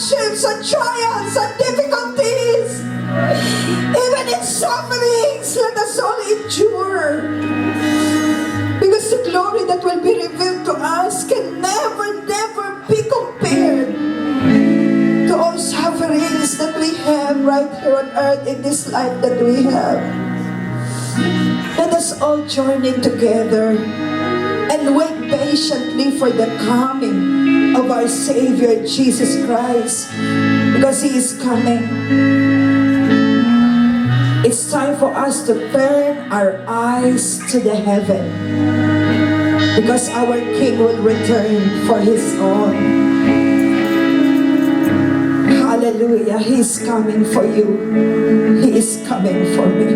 hardships and trials and difficulties, even in sufferings, let us all endure. Because the glory that will be revealed to us can never be compared to all sufferings that we have right here on earth in this life that we have. Let us all journey together and wait patiently for the coming of our Savior Jesus Christ, because He is coming. It's time for us to turn our eyes to the heaven, because our King will return for His own. Hallelujah. He is coming for you. He is coming for me.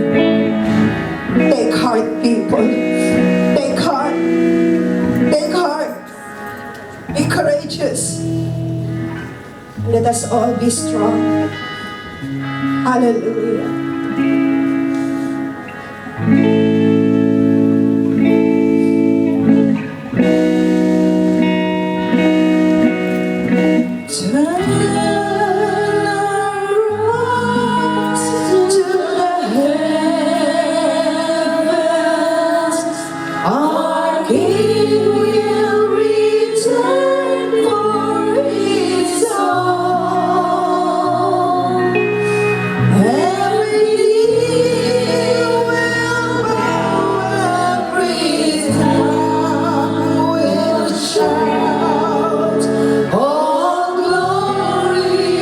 Take heart, people. Take heart. Take heart. Be courageous. Let us all be strong. Hallelujah. All glory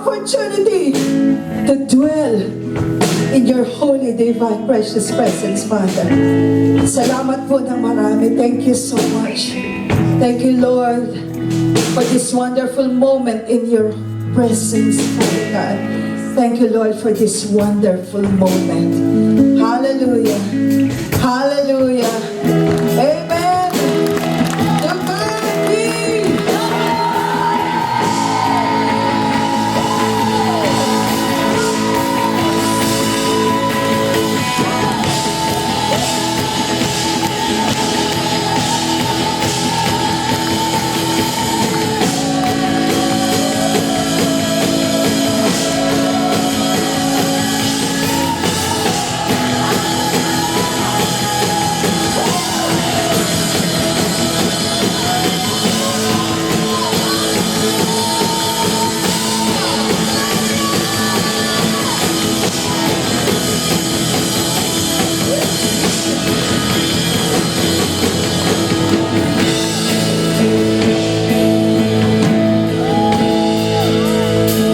opportunity to dwell in your holy, divine, precious presence, Father. Salamat po ng marami. Thank you so much. Thank you, Lord, for this wonderful moment in your presence, Father God. Thank you, Lord, for this wonderful moment. Hallelujah. Hallelujah. Amen. To God be.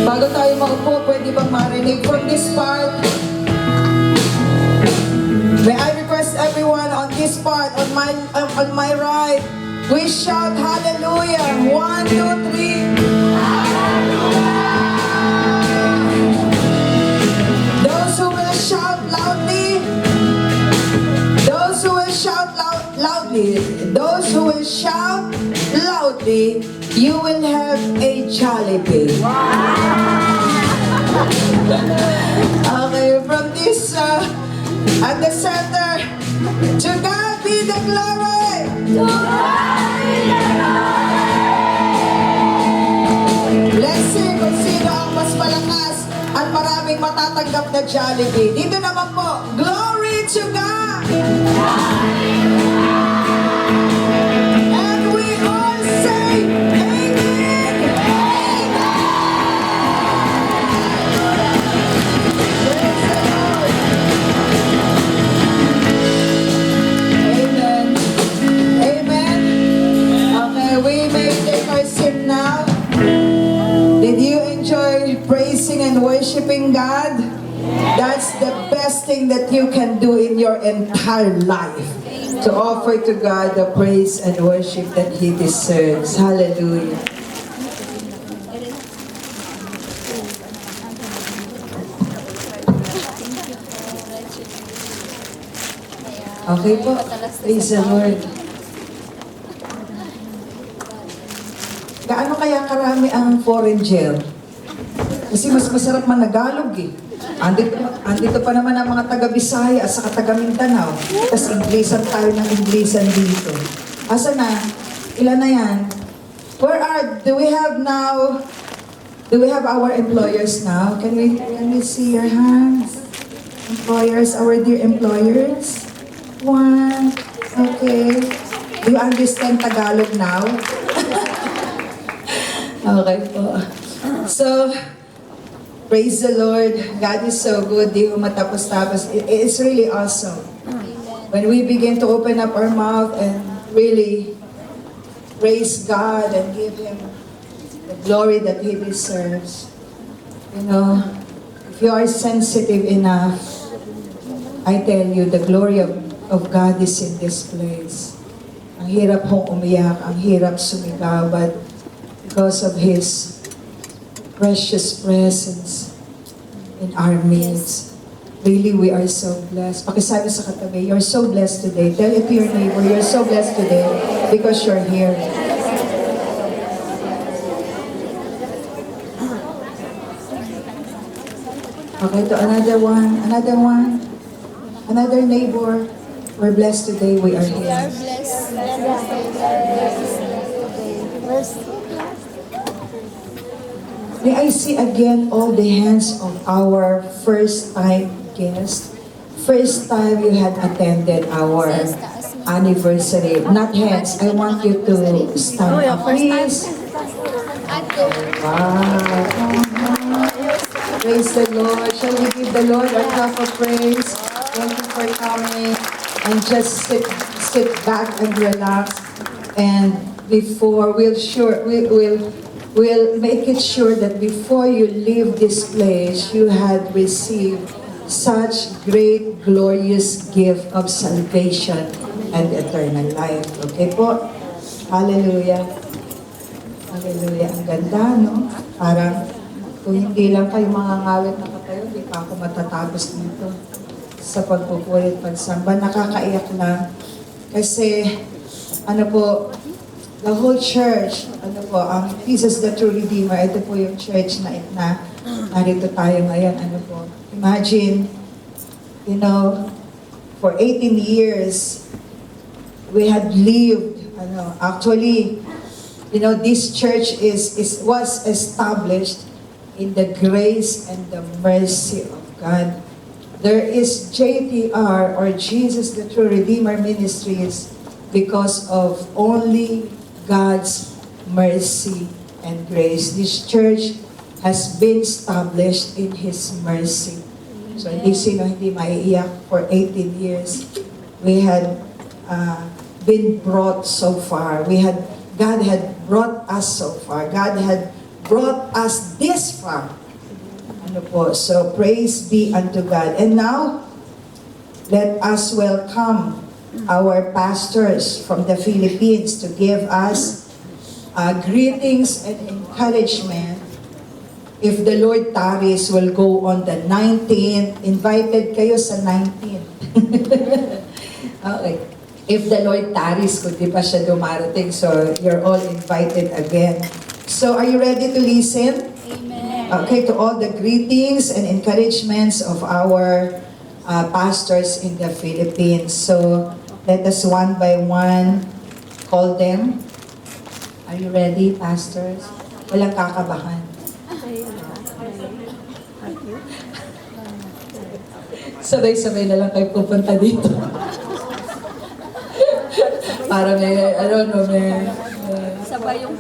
Bago tayo maupo, pwede bang marinig from this part? May I request everyone on this part, on my right, we shout hallelujah. 1, 2, 3. Those who will shout loudly, those who will shout loudly, those who will shout loudly, you will have a Jollibee. Okay, from this, at the center, to God be the glory! To God be the glory! Let's sing kung sino ang mas malakas at maraming matatanggap na Jollibee. Dito naman po, glory to God! And we all say, Amen! Amen. Amen. Okay, we may take our seat now. Did you enjoy praising and worshiping God? That's the best thing that you can do in your entire life. To offer to God the praise and worship that He deserves. Hallelujah. Okay po. Praise the Lord. Gaano kaya karami ang foreign gel? Kasi mas masarap managalog eh. Andito pa naman ang mga taga-Bisaya at saka taga-Mindanao. Tapos Inglisan tayo ng Inglisan dito. Asa na? Ilan na yan? Do we have our employers now? Can we see your hands? Employers, our dear employers. 1, okay. Do you understand Tagalog now? Okay po. So, praise the Lord. God is so good. Di ko matapos-tapos. It's really awesome. When we begin to open up our mouth and really praise God and give Him the glory that He deserves. You know, if you are sensitive enough, I tell you, the glory of God is in this place. Ang hirap hong umiyak, ang hirap sumigaw, but because of His precious presence in our midst, really we are so blessed. Pakisabi sa katabi, you're so blessed today. Tell it to your neighbor, you're so blessed today because you're here. Okay, to another one, another neighbor. We're blessed today, we are here. We are blessed. May I see again all the hands of our first-time guests? First time you had attended our anniversary. Not hands, I want you to stand up, please. Wow. Praise the Lord. Shall we give the Lord a clap of praise? Thank you for coming. And just sit back and relax. And before we'll will make it sure that before you leave this place, you had received such great, glorious gift of salvation and eternal life. Okay po? Hallelujah. Hallelujah. Ang ganda, no? Parang kung hindi lang kayo mga ngawit na katayo, hindi pa ako matatapos dito sa pagpupuyat pagsamba. Nakakaiyak lang. Kasi, ano po, the whole church, ano po, ang Jesus the True Redeemer, ito po yung church na narito tayo ngayon, ano po. Imagine, you know, for 18 years, we had lived, actually, you know, this church was established in the grace and the mercy of God. There is JTR, or Jesus the True Redeemer Ministries, because of only God's mercy and grace. This church has been established in His mercy. So hindi sino hindi maiiyak for 18 years. We had been brought so far. God had brought us so far. God had brought us this far. Ano po? So praise be unto God. And now, let us welcome our pastors from the Philippines to give us greetings and encouragement. If the Lord tarries, will go on the 19th. Invited kayo sa 19th. Okay. If the Lord tarries, kung di pa siya dumarating, so you're all invited again. So are you ready to listen? Amen. Okay, to all the greetings and encouragements of our pastors in the Philippines. So let us one by one call them. Are you ready, pastors? Walang kakabahan. Sabay-sabay na lang kayo pupunta dito. Para may, I don't know, Sabay yung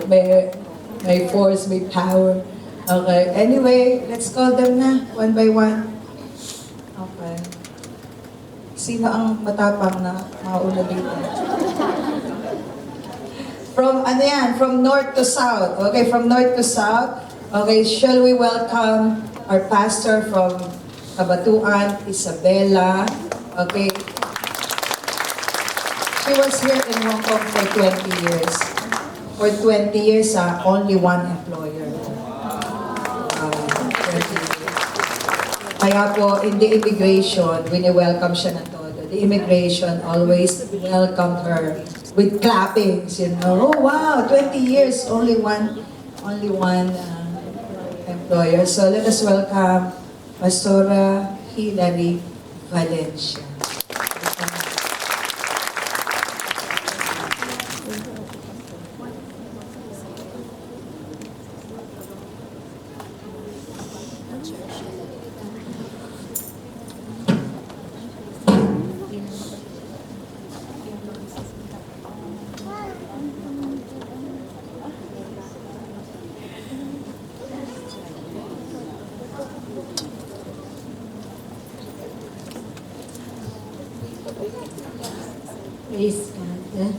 may force, may power. Okay. Anyway, let's call them na, one by one. Okay. Sino ang matapang na mauna dito? From, ano yan? From north to south. Okay, from north to south. Okay, shall we welcome our pastor from Kabatuan, Isabela. Okay. She was here in Hong Kong for 20 years. For 20 years, only one employer. 20 years. Kaya po, in the immigration, wini-welcome siya na todo. The immigration always welcomed her with clappings, you know. Oh, wow, 20 years, only one employer. So let us welcome Pastora Hilary Valencia. Praise God.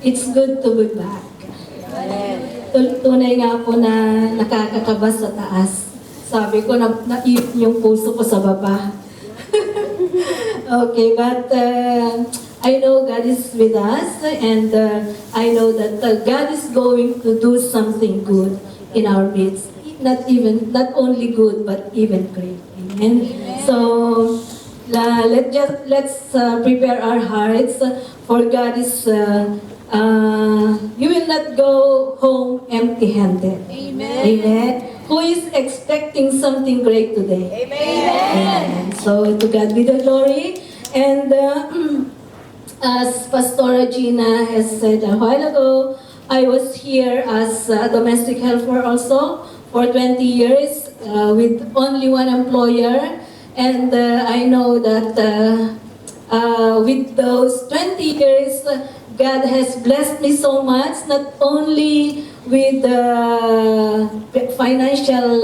It's good to be back. Tunay nga po na nakakakaba sa taas. Sabi ko, naiyot yung puso ko sa baba. Okay, but I know God is with us, and I know that God is going to do something good in our midst. Not only good, but even great. Amen. So, let's prepare our hearts, for God is, you will not go home empty-handed. Amen. Amen. Who is expecting something great today? Amen. So to God be the glory. And as Pastora Gina has said a while ago, I was here as a domestic helper also for 20 years with only one employer. And I know that with those 20 years, God has blessed me so much, not only with financial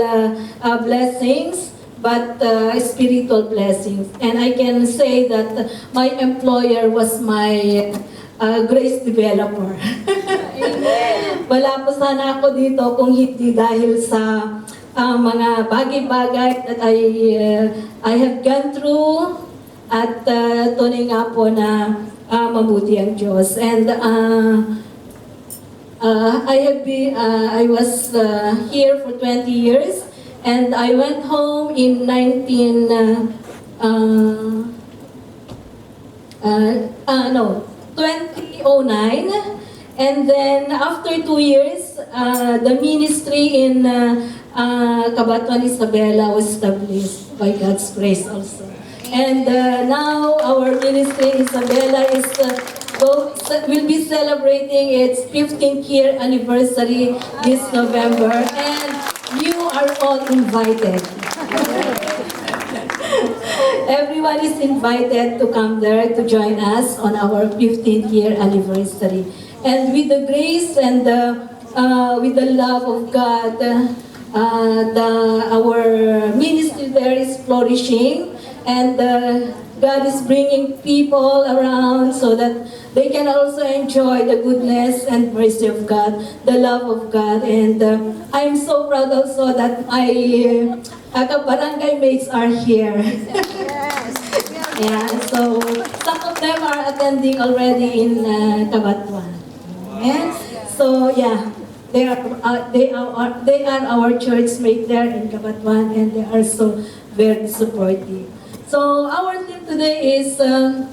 blessings, but spiritual blessings. And I can say that my employer was my grace developer. wala po sana ako dito kung hindi dahil sa mga bagay-bagay that I have gone through at tunay nga po na mabuti ang Diyos. And I was here for 20 years and I went home in 2009, and then after 2 years, the ministry in Cabatuan Isabela was established by God's grace also. And now our ministry in Isabela is will be celebrating its 15th year anniversary this November, and you are all invited. Everyone is invited to come there to join us on our 15th year anniversary. And with the grace and with the love of God, our ministry there is flourishing, and God is bringing people around so that they can also enjoy the goodness and mercy of God, the love of God. And I'm so proud also that my barangay mates are here. Yeah, so some of them are attending already in Cabatuan. And so yeah, they are our church mate there in Cabatuan, and they are so very supportive. So our theme today is to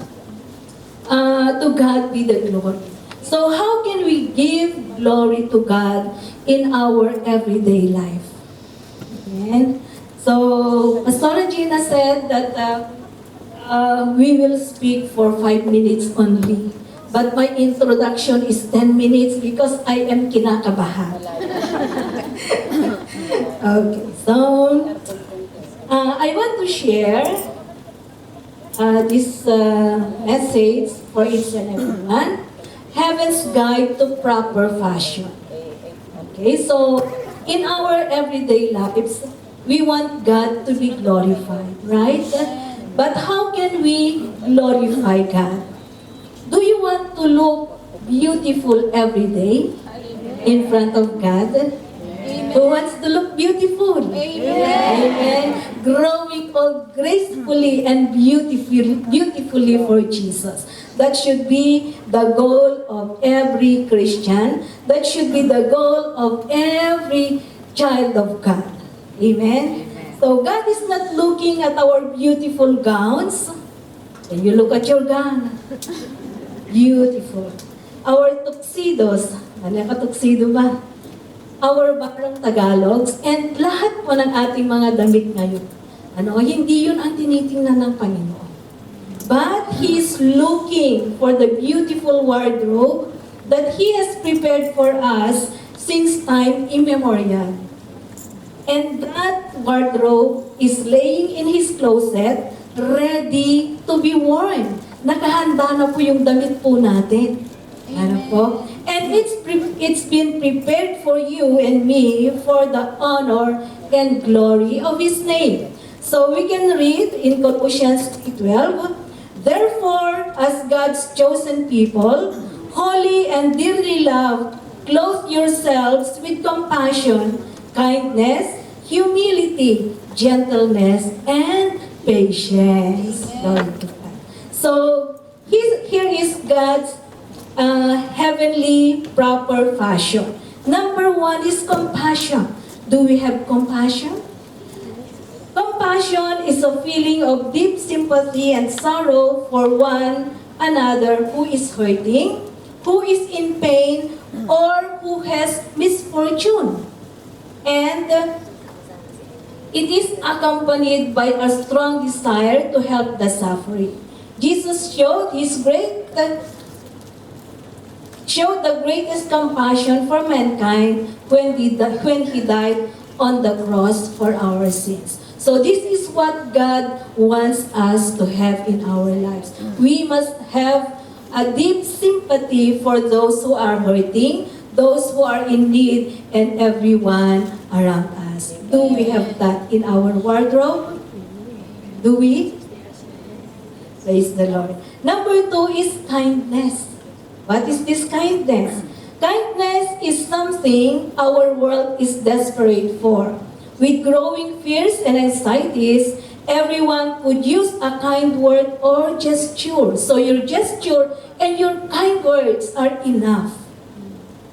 God be the glory. So how can we give glory to God in our everyday life? Amen. So Pastor Gina said that we will speak for 5 minutes only. But my introduction is 10 minutes because I am kinakabahan. Okay, so I want to share this message for each and everyone. Heaven's Guide to Proper Fashion. Okay, so in our everyday lives, we want God to be glorified, right? But how can we glorify God? Do you want to look beautiful every day in front of God? Who wants to look beautiful? Amen. Growing all gracefully and beautifully for Jesus. That should be the goal of every Christian. That should be the goal of every child of God. Amen. So God is not looking at our beautiful gowns. When you look at your gown, beautiful. Our tuxedos, tuxedo ba? Our Barong Tagalogs, and lahat po ng ating mga damit ngayon. Hindi yun ang tinitingnan ng Panginoon. But He is looking for the beautiful wardrobe that He has prepared for us since time immemorial. And that wardrobe is laying in His closet, ready to be worn. Nakahanda na po yung damit po natin. Ano po? And it's been prepared for you and me for the honor and glory of His name. So we can read in Colossians 3:12, therefore, as God's chosen people, holy and dearly loved, clothe yourselves with compassion, kindness, humility, gentleness, and patience. So here is God's heavenly proper fashion. Number 1 is compassion. Do we have compassion? Compassion is a feeling of deep sympathy and sorrow for one another who is hurting, who is in pain, or who has misfortune. And it is accompanied by a strong desire to help the suffering. Jesus showed the greatest compassion for mankind when he died on the cross for our sins. So this is what God wants us to have in our lives. We must have a deep sympathy for those who are hurting, those who are in need, and everyone around us. Do we have that in our wardrobe? Do we? Praise the Lord. Number 2 is kindness. What is this kindness? Kindness is something our world is desperate for. With growing fears and anxieties, everyone could use a kind word or gesture. So your gesture and your kind words are enough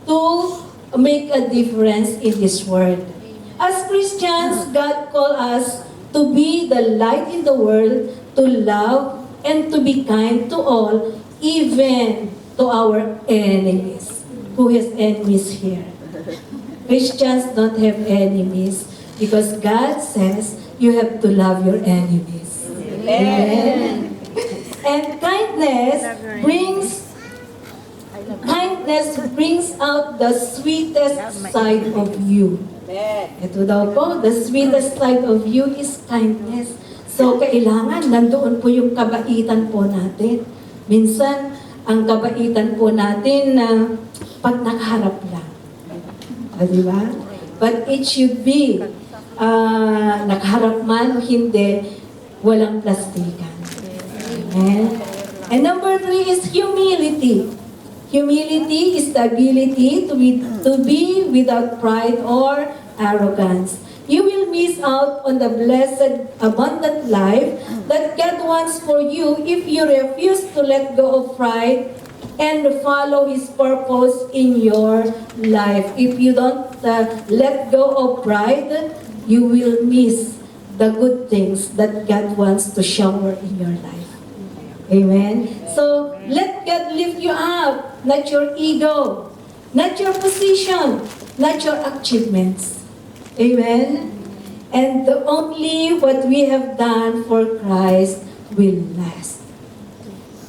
to make a difference in this world. As Christians, God calls us to be the light in the world, to love and to be kind to all, even to our enemies. Who has enemies here? Christians don't have enemies because God says you have to love your enemies. Amen. And kindness brings out the sweetest side of you. Ito daw po, the sweetest side of you is kindness. So, kailangan nandoon po yung kabaitan po natin. Minsan, ang kabaitan po natin na pag nakaharap lang. Di ba? But it should be nakaharap man o hindi, walang plastikan. Amen. And number 3 is humility. Humility is the ability to be without pride or arrogance. You will miss out on the blessed, abundant life that God wants for you if you refuse to let go of pride and follow His purpose in your life. If you don't let go of pride, you will miss the good things that God wants to shower in your life. Amen? So, let God lift you up, not your ego, not your position, not your achievements. Amen? And only what we have done for Christ will last.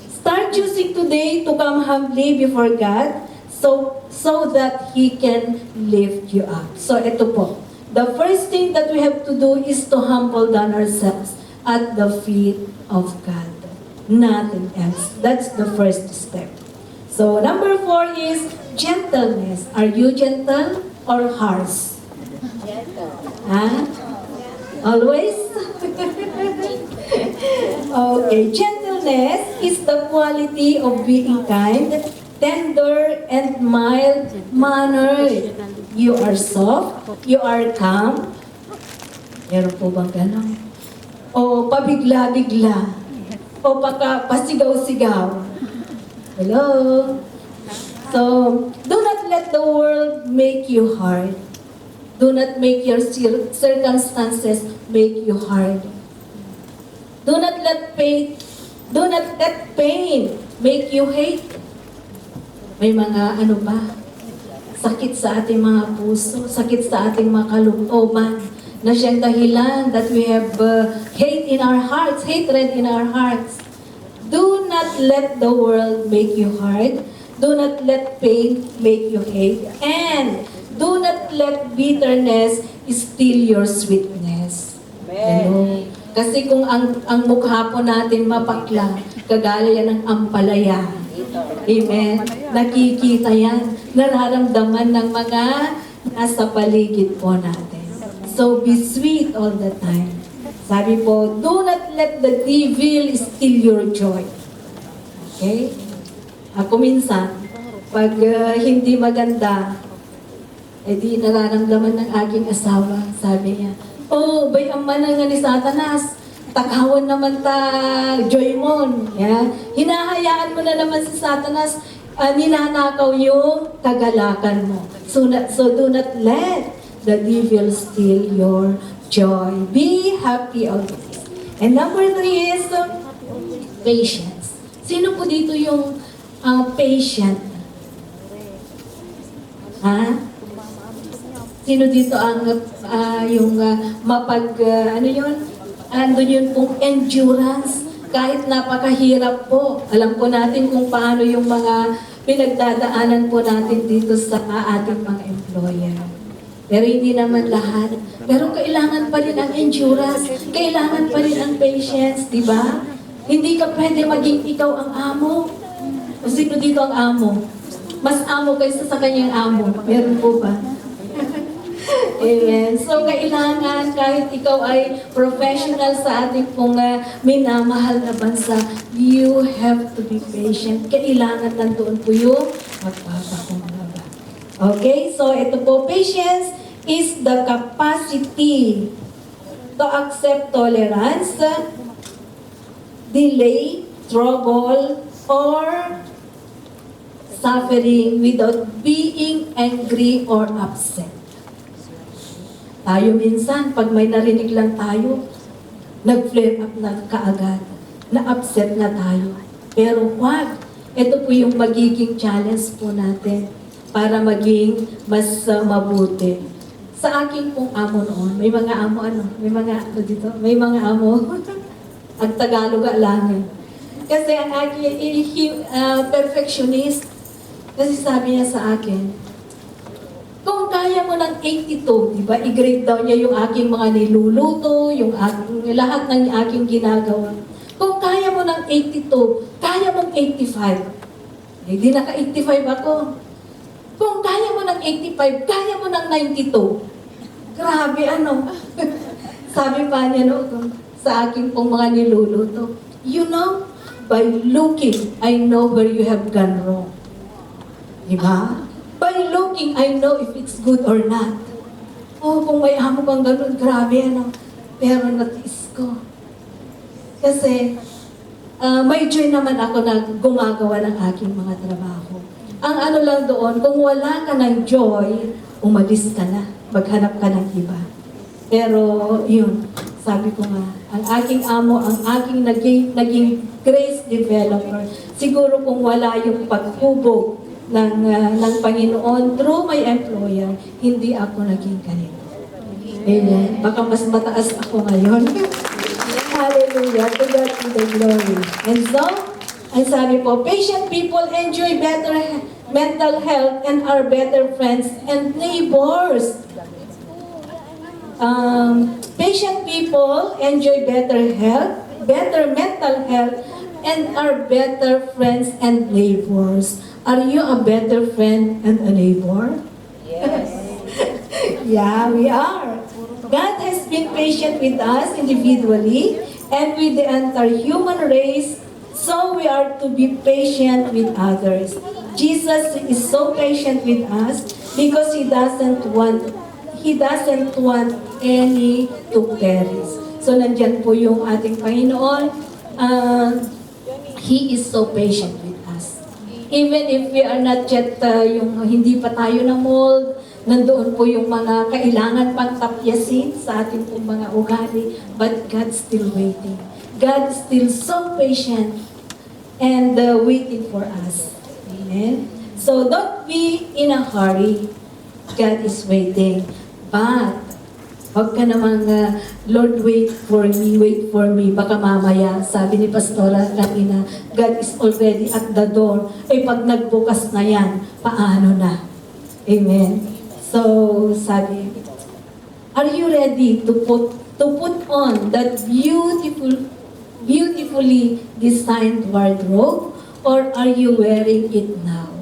Start choosing today to come humbly before God so that He can lift you up. So ito po, the first thing that we have to do is to humble down ourselves at the feet of God. Nothing else. That's the first step. So number 4 is gentleness. Are you gentle or harsh? Gentle. Huh? Always? Okay, gentleness is the quality of being kind, tender, and mild-mannered. You are soft, you are calm. Meron po bang ganon? O pabigla-bigla? O pasigaw-sigaw? Hello? So, do not let the world make you hard. Do not make your circumstances make you hard. Do not let pain make you hate. May mga sakit sa ating mga puso, sakit sa ating mga kalooban, na siyang dahilan that we have hatred in our hearts. Do not let the world make you hard. Do not let pain make you hate. And do not let bitterness steal your sweetness. Amen. Kasi kung ang mukha po natin mapakla, kagaya yan ng ampalaya. Amen. Nakikita yan. Nararamdaman ng mga nasa paligid po natin. So be sweet all the time. Sabi po, do not let the devil steal your joy. Okay? Ako minsan, pag hindi maganda, di nararamdaman ng aking asawa, sabi niya, oh, bayang manang ni Satanas, takawan naman ta, joy mon. Yeah? Hinahayaan mo na naman si Satanas, ninanakaw yung kagalakan mo. So do not let the devil steal your joy. Be happy always. And number 3 is patience. Sino po dito yung patient? Ha? Sino dito ang andun yun pong endurance, kahit napakahirap po. Alam po natin kung paano yung mga pinagdadaanan po natin dito sa ating mga employer. Pero hindi naman lahat. Pero kailangan pa rin ang endurance, kailangan pa rin ang patience, di ba? Hindi ka pwede maging ikaw ang amo. O sino dito ang amo? Mas amo kaysa sa kanyang amo. Meron po ba? Amen. So, kailangan kahit ikaw ay professional sa ating pong minamahal na bansa, you have to be patient. Kailangan nandoon po yung magpapakumbaba. Okay, so ito po, patience is the capacity to accept tolerance, delay, trouble, or suffering without being angry or upset. Tayo minsan, pag may narinig lang tayo, nag-flare up na kaagad, na-upset na tayo. Pero wag, ito po yung magiging challenge po natin para maging mas mabuti. Sa aking pong amo noon, may mga amo may mga dito, may mga amo, ang Tagalog lang. Kasi ang aking perfectionist, kasi sabi niya sa akin, kung kaya mo ng 82, di ba, i-grade down niya yung aking mga niluluto, yung lahat ng aking ginagawa. Kung kaya mo ng 82, kaya mong 85. Eh, di naka-85 ako. Kung kaya mo ng 85, kaya mo ng 92. Grabe, Sabi pa niya sa aking pong mga niluluto, you know, by looking, I know where you have gone wrong. Diba? By looking, I know if it's good or not. Oh, kung may amo kang ganun, grabe, Pero natiis ko. Kasi, may joy naman ako na gumagawa ng aking mga trabaho. Ang lang doon, kung wala ka ng joy, umalis ka na, maghanap ka ng iba. Pero, yun, sabi ko nga, ang aking amo, ang aking naging grace developer, siguro kung wala yung paghubog ng Panginoon through my employer, hindi ako naging ganito. Amen. Baka mas mataas ako ngayon. Hallelujah. To God be the glory. And so, ang sabi po, patient people enjoy better mental health and are better friends and neighbors. Patient people enjoy better health, better mental health, and are better friends and neighbors. Are you a better friend and a neighbor? Yes. Yeah, we are. God has been patient with us individually and with the entire human race, so we are to be patient with others. Jesus is so patient with us because He doesn't want any to perish. So nandyan po yung ating Panginoon. He is so patient with us. Even if we are not yet, yung hindi pa tayo na mold, nandoon po yung mga kailangan pang tapyasin sa ating pong mga ugali, but God's still waiting. God is still so patient and waiting for us. Amen? So don't be in a hurry. God is waiting. But, huwag ka namang, Lord, wait for me, baka mamaya, sabi ni Pastora kanina, God is already at the door. Eh, pag nagbukas na yan, paano na? Amen? So, sabi, are you ready to put on that beautifully designed wardrobe, or are you wearing it now?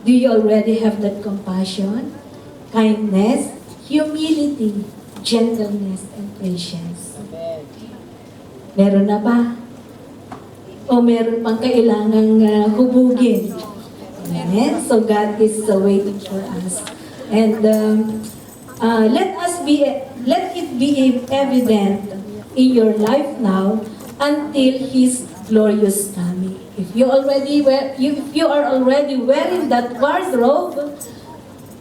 Do you already have that compassion, kindness, humility, gentleness, and patience? Meron na ba? O meron pang kailangang hubugin? Amen? So God is waiting for us. And let it be evident in your life now until His glorious coming. If you are already wearing that wardrobe,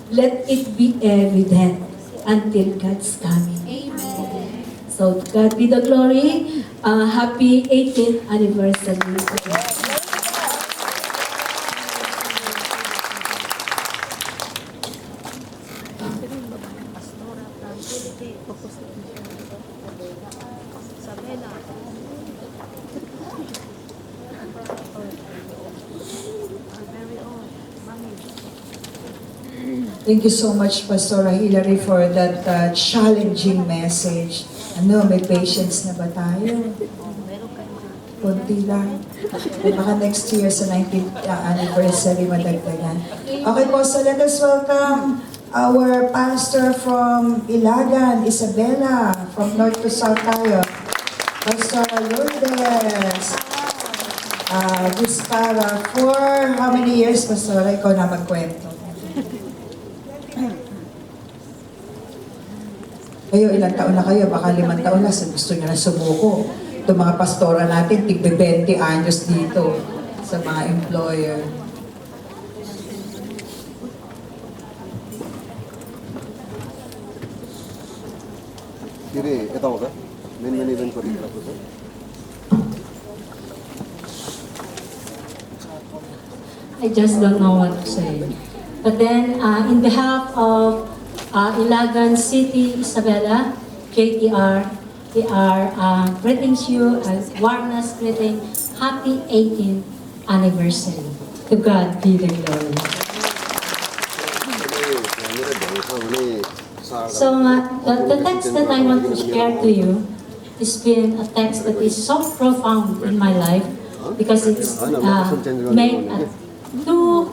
let it be evident until God's coming. Amen. So to God be the glory. Happy 18th anniversary. Thank you so much, Pastora Hilary, for that challenging message. May patience na ba tayo? Kunti lang. Baka next year sa 19th anniversary madagdagan. Okay po, so let us welcome our pastor from Ilagan, Isabela, from north to south tayo. Pastor Lourdes Vizcara. For how many years, Pastor? Ikaw na magkwento. Kayo, ilang taon na kayo? Baka 5 taon na, gusto nyo na sumuko. Itong mga pastora natin, tig 20 anyos dito sa mga employer. Kiri, ito ka? Main event ko rin ako sir. I just don't know what to say. But then, in behalf of Ilagan City, Isabela, JTR, we are greetings you as warmest greeting. Happy 18th anniversary. To God be the glory. So the text that I want to share to you has been a text that is so profound in my life because it's made a too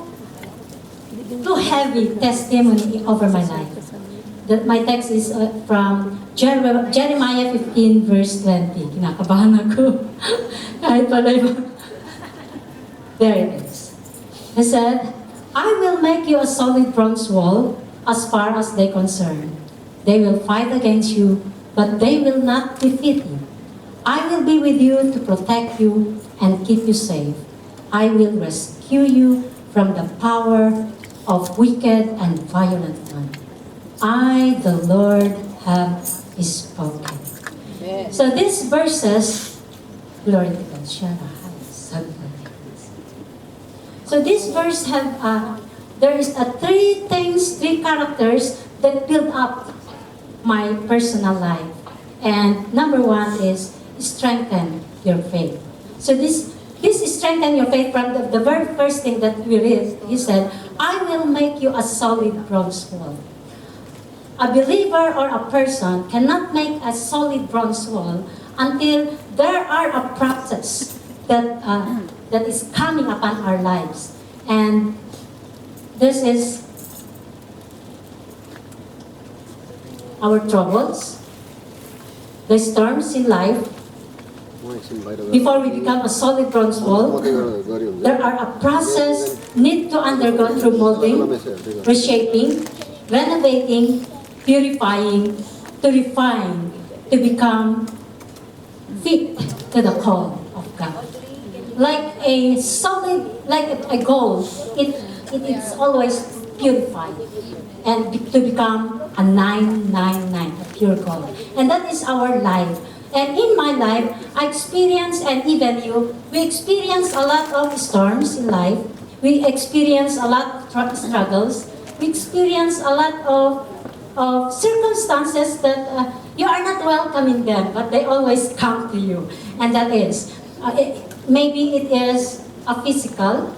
heavy testimony over my life. My text is from Jeremiah 15 verse 20. Kinakabahan ako. Kahit pala yung... There it is. He said, I will make you a solid bronze wall as far as they concern. They will fight against you, but they will not defeat you. I will be with you to protect you and keep you safe. I will rescue you from the power of wicked and violent one. I, the Lord, have spoken. So these verses, glory to God, so this verse have, there is three characters that build up my personal life. And number one is strengthen your faith. So this strengthen your faith from the very first thing that we read. He said, I will make you a solid bronze wall. A believer or a person cannot make a solid bronze wall until there are a process that is coming upon our lives. And this is our troubles, the storms in life. Before we become a solid bronze wall, there are a process need to undergo through molding, reshaping, renovating, purifying, to refine, to become fit to the call of God. Like a solid, like a gold, it is always purified and to become a 999, a pure gold. And that is our life. And in my life, I experience, and even you, we experience a lot of storms in life. We experience a lot of struggles. We experience a lot of circumstances that you are not welcome in them, but they always come to you. And that is, maybe it is a physical,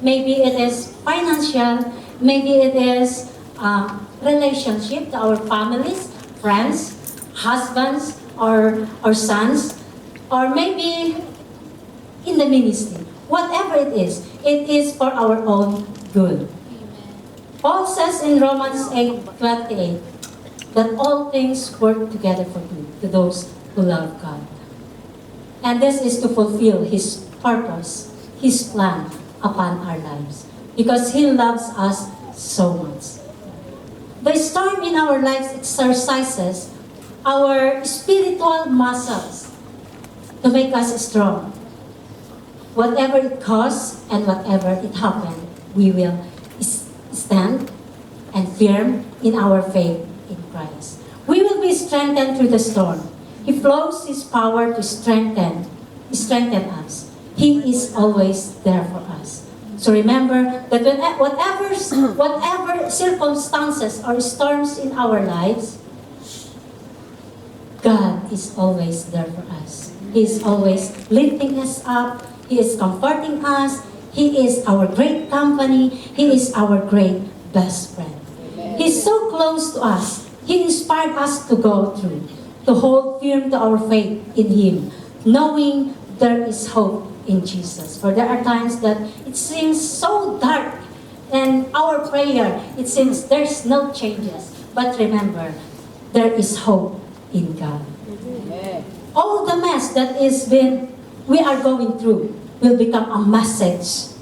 maybe it is financial, maybe it is relationship to our families, friends, husbands, or sons, or maybe in the ministry. Whatever it is for our own good. Paul says in Romans 8:28 that all things work together for good to those who love God. And this is to fulfill His purpose, His plan upon our lives. Because He loves us so much. The storm in our lives exercises our spiritual muscles to make us strong. Whatever it costs and whatever it happens, we will stand and firm in our faith in Christ. We will be strengthened through the storm. He flows His power to strengthen us. He is always there for us. So remember that whatever circumstances or storms in our lives, God is always there for us. He is always lifting us up. He is comforting us. He is our great company. He is our great best friend. He's so close to us. He inspired us to go through, to hold firm to our faith in Him, knowing there is hope in Jesus. For there are times that it seems so dark, and our prayer, it seems there's no changes. But remember, there is hope in God. All the mess that we are going through will become a message,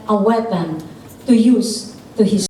a weapon to use to His